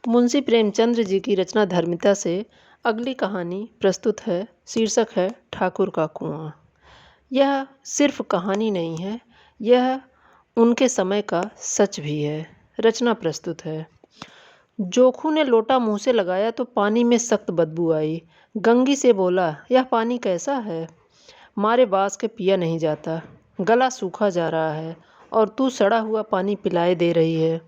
मुंशी प्रेमचंद्र जी की रचना धर्मिता से अगली कहानी प्रस्तुत है। शीर्षक है ठाकुर का कुआं। यह सिर्फ कहानी नहीं है, यह उनके समय का सच भी है। रचना प्रस्तुत है। जोखू ने लोटा मुंह से लगाया तो पानी में सख्त बदबू आई। गंगी से बोला, यह पानी कैसा है? मारे बास के पिया नहीं जाता, गला सूखा जा रहा है और तू सड़ा हुआ पानी पिलाए दे रही है।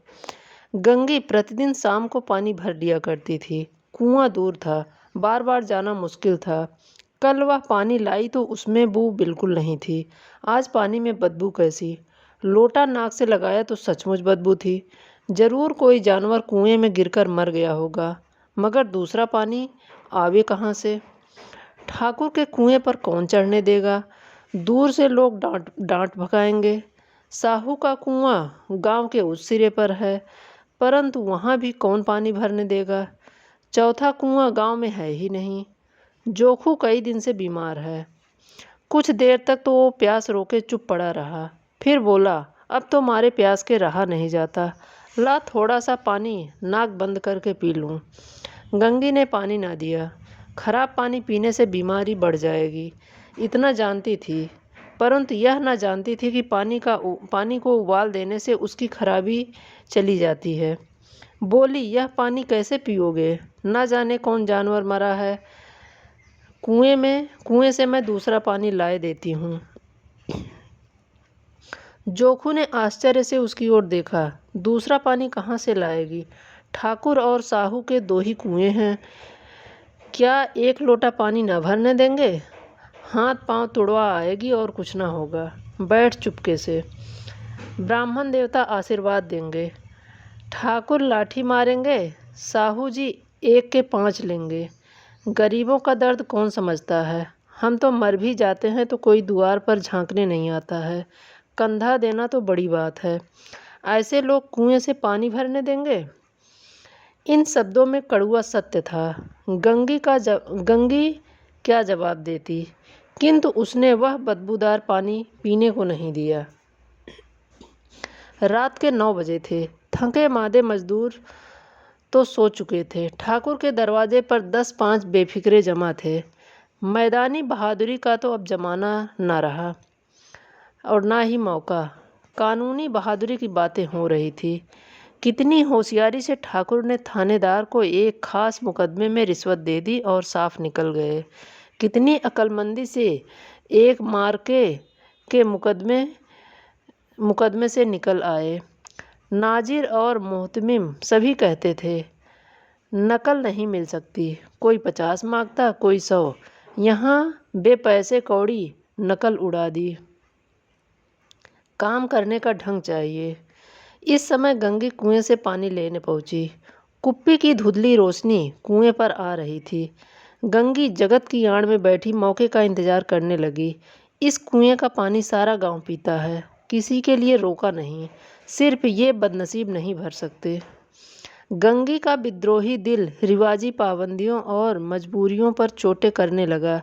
गंगी प्रतिदिन शाम को पानी भर लिया करती थी। कुआं दूर था, बार बार जाना मुश्किल था। कल वह पानी लाई तो उसमें बू बिल्कुल नहीं थी। आज पानी में बदबू कैसी? लोटा नाक से लगाया तो सचमुच बदबू थी। जरूर कोई जानवर कुएं में गिरकर मर गया होगा, मगर दूसरा पानी आवे कहाँ से? ठाकुर के कुएं पर कौन चढ़ने देगा? दूर से लोग डांट डांट भगाएंगे। साहू का कुआं गांव के उस सिरे पर है, परंतु वहाँ भी कौन पानी भरने देगा? चौथा कुआं गांव में है ही नहीं। जोखू कई दिन से बीमार है। कुछ देर तक तो वो प्यास रोके चुप पड़ा रहा, फिर बोला, अब तो मारे प्यास के रहा नहीं जाता। ला थोड़ा सा पानी नाक बंद करके पी लूँ। गंगी ने पानी ना दिया। खराब पानी पीने से बीमारी बढ़ जाएगी, इतना जानती थी, परंतु यह न जानती थी कि पानी को उबाल देने से उसकी खराबी चली जाती है। बोली, यह पानी कैसे पियोगे? न जाने कौन जानवर मरा है कुएं से मैं दूसरा पानी लाए देती हूँ। जोखू ने आश्चर्य से उसकी ओर देखा। दूसरा पानी कहाँ से लाएगी? ठाकुर और साहू के दो ही कुएं हैं, क्या एक लोटा पानी न भरने देंगे? हाथ पांव तुड़वा आएगी और कुछ ना होगा। बैठ चुपके से, ब्राह्मण देवता आशीर्वाद देंगे। ठाकुर लाठी मारेंगे, साहू जी एक के 5 लेंगे। गरीबों का दर्द कौन समझता है? हम तो मर भी जाते हैं तो कोई द्वार पर झांकने नहीं आता है। कंधा देना तो बड़ी बात है, ऐसे लोग कुएं से पानी भरने देंगे? इन शब्दों में कड़वा सत्य था। गंगी क्या जवाब देती, किंतु उसने वह बदबूदार पानी पीने को नहीं दिया। रात के 9 बजे थे। थके मादे मजदूर तो सो चुके थे। ठाकुर के दरवाजे पर 10-5 बेफिक्रे जमा थे। मैदानी बहादुरी का तो अब जमाना ना रहा और ना ही मौका। कानूनी बहादुरी की बातें हो रही थी। कितनी होशियारी से ठाकुर ने थानेदार को एक खास मुकदमे में रिश्वत दे दी और साफ निकल गए। कितनी अक्लमंदी से एक मार्के के मुकदमे से निकल आए। नाजिर और मोहतमिम सभी कहते थे, नकल नहीं मिल सकती। कोई 50 मांगता, कोई 100। यहाँ बेपैसे कौड़ी नकल उड़ा दी। काम करने का ढंग चाहिए। इस समय गंगी कुएं से पानी लेने पहुंची। कुप्पी की धुंधली रोशनी कुएं पर आ रही थी। गंगी जगत की आड़ में बैठी मौके का इंतजार करने लगी। इस कुएं का पानी सारा गांव पीता है, किसी के लिए रोका नहीं। सिर्फ ये बदनसीब नहीं भर सकते। गंगी का विद्रोही दिल रिवाजी पाबंदियों और मजबूरियों पर चोटें करने लगा।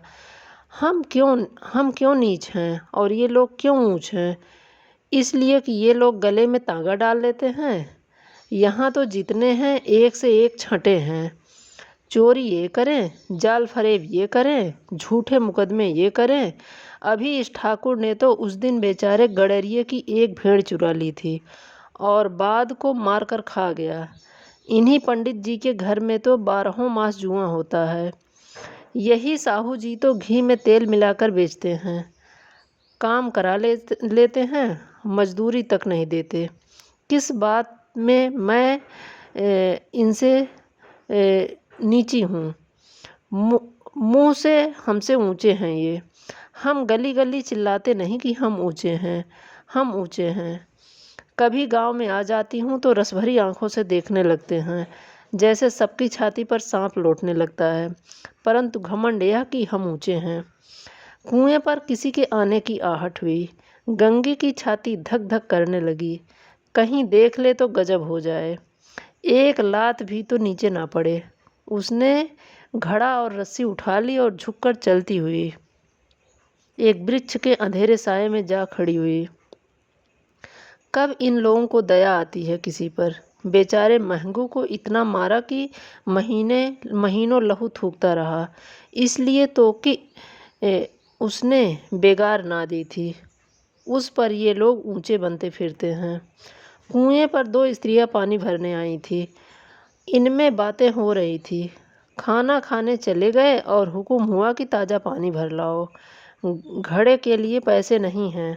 हम क्यों नीच हैं और ये लोग क्यों ऊंच हैं? इसलिए कि ये लोग गले में तागा डाल लेते हैं। यहाँ तो जितने हैं एक से एक छंटे हैं। चोरी ये करें, जाल फरेब ये करें, झूठे मुकदमे ये करें। अभी इस ठाकुर ने तो उस दिन बेचारे गडरिये की एक भेड़ चुरा ली थी और बाद को मार कर खा गया। इन्हीं पंडित जी के घर में तो 12 मास जुआ होता है। यही साहू जी तो घी में तेल मिलाकर बेचते हैं। काम करा लेते हैं, मजदूरी तक नहीं देते। किस बात में मैं इनसे नीची हूँ? मुँह से हमसे ऊंचे हैं ये। हम गली गली चिल्लाते नहीं कि हम ऊंचे हैं, हम ऊंचे हैं। कभी गांव में आ जाती हूँ तो रस भरी आंखों से देखने लगते हैं, जैसे सबकी छाती पर सांप लौटने लगता है। परंतु घमंड यह कि हम ऊंचे हैं। कुएं पर किसी के आने की आहट हुई। गंगी की छाती धक धक करने लगी। कहीं देख ले तो गजब हो जाए, एक लात भी तो नीचे ना पड़े। उसने घड़ा और रस्सी उठा ली और झुककर चलती हुई एक वृक्ष के अंधेरे साये में जा खड़ी हुई। कब इन लोगों को दया आती है किसी पर? बेचारे महंगू को इतना मारा कि महीनों लहू थूकता रहा। इसलिए तो कि उसने बेगार ना दी थी। उस पर ये लोग ऊंचे बनते फिरते हैं। कुएं पर दो स्त्रियां पानी भरने आई थी। इनमें बातें हो रही थी। खाना खाने चले गए और हुक्म हुआ कि ताज़ा पानी भर लाओ, घड़े के लिए पैसे नहीं हैं।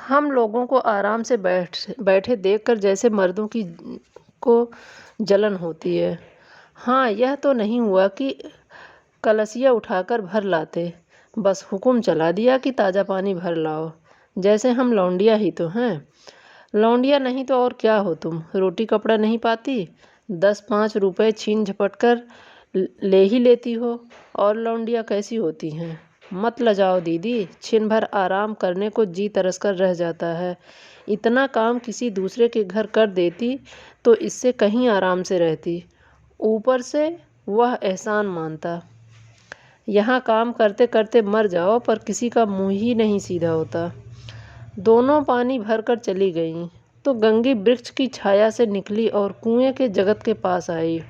हम लोगों को आराम से बैठे देखकर जैसे मर्दों की को जलन होती है। हाँ, यह तो नहीं हुआ कि कलसिया उठाकर भर लाते, बस हुक्म चला दिया कि ताज़ा पानी भर लाओ। जैसे हम लौंडिया ही तो हैं। लौंडिया नहीं तो और क्या हो तुम? रोटी कपड़ा नहीं पाती, 10-5 रुपए छीन झपट कर ले ही लेती हो। और लौंडिया कैसी होती हैं? मत लजाओ दीदी, छिन भर आराम करने को जी तरस कर रह जाता है। इतना काम किसी दूसरे के घर कर देती तो इससे कहीं आराम से रहती। ऊपर से वह एहसान मानता। यहाँ काम करते करते मर जाओ पर किसी का मुंह ही नहीं सीधा होता। दोनों पानी भरकर चली गईं तो गंगी वृक्ष की छाया से निकली और कुएं के जगत के पास आई।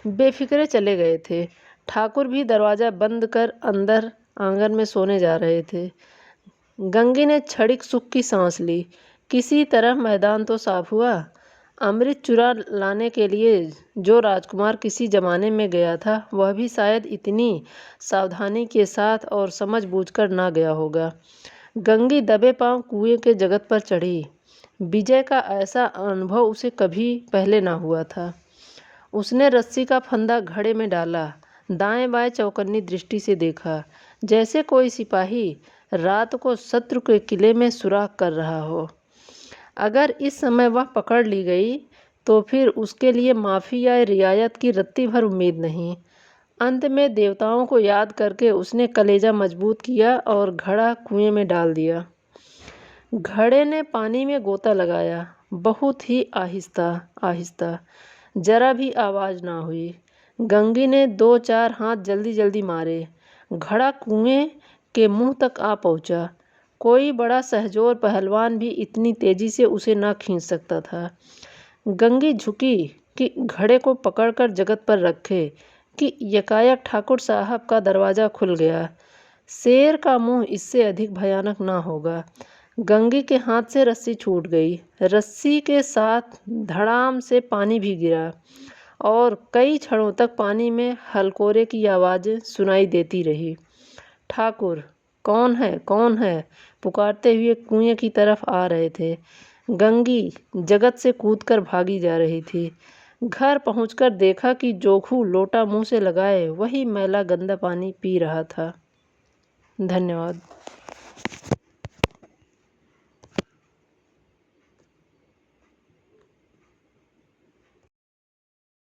बेफिक्रे चले गए थे। ठाकुर भी दरवाज़ा बंद कर अंदर आंगन में सोने जा रहे थे। गंगी ने क्षणिक सुख की सांस ली। किसी तरह मैदान तो साफ हुआ। अमृत चुरा लाने के लिए जो राजकुमार किसी जमाने में गया था वह भी शायद इतनी सावधानी के साथ और समझ बूझकर ना गया होगा। गंगी दबे पांव कुएं के जगत पर चढ़ी। विजय का ऐसा अनुभव उसे कभी पहले ना हुआ था। उसने रस्सी का फंदा घड़े में डाला, दाएं बाएं चौकन्नी दृष्टि से देखा, जैसे कोई सिपाही रात को शत्रु के किले में सुराख कर रहा हो। अगर इस समय वह पकड़ ली गई तो फिर उसके लिए माफ़ी या रियायत की रत्ती भर उम्मीद नहीं। अंत में देवताओं को याद करके उसने कलेजा मजबूत किया और घड़ा कुएं में डाल दिया। घड़े ने पानी में गोता लगाया, बहुत ही आहिस्ता आहिस्ता, जरा भी आवाज़ ना हुई। गंगी ने 2-4 हाथ जल्दी जल्दी मारे। घड़ा कुएं के मुंह तक आ पहुंचा। कोई बड़ा सहजोर पहलवान भी इतनी तेजी से उसे ना खींच सकता था। गंगी झुकी कि घड़े को पकड़कर जगत पर रखे कि यकायक ठाकुर साहब का दरवाज़ा खुल गया। शेर का मुंह इससे अधिक भयानक ना होगा। गंगी के हाथ से रस्सी छूट गई। रस्सी के साथ धड़ाम से पानी भी गिरा और कई क्षणों तक पानी में हलकोरे की आवाज़ें सुनाई देती रही। ठाकुर, कौन है, कौन है? पुकारते हुए कुएं की तरफ आ रहे थे। गंगी जगत से कूदकर भागी जा रही थी। घर पहुंचकर देखा कि जोखू लोटा मुंह से लगाए वही मैला गंदा पानी पी रहा था। धन्यवाद।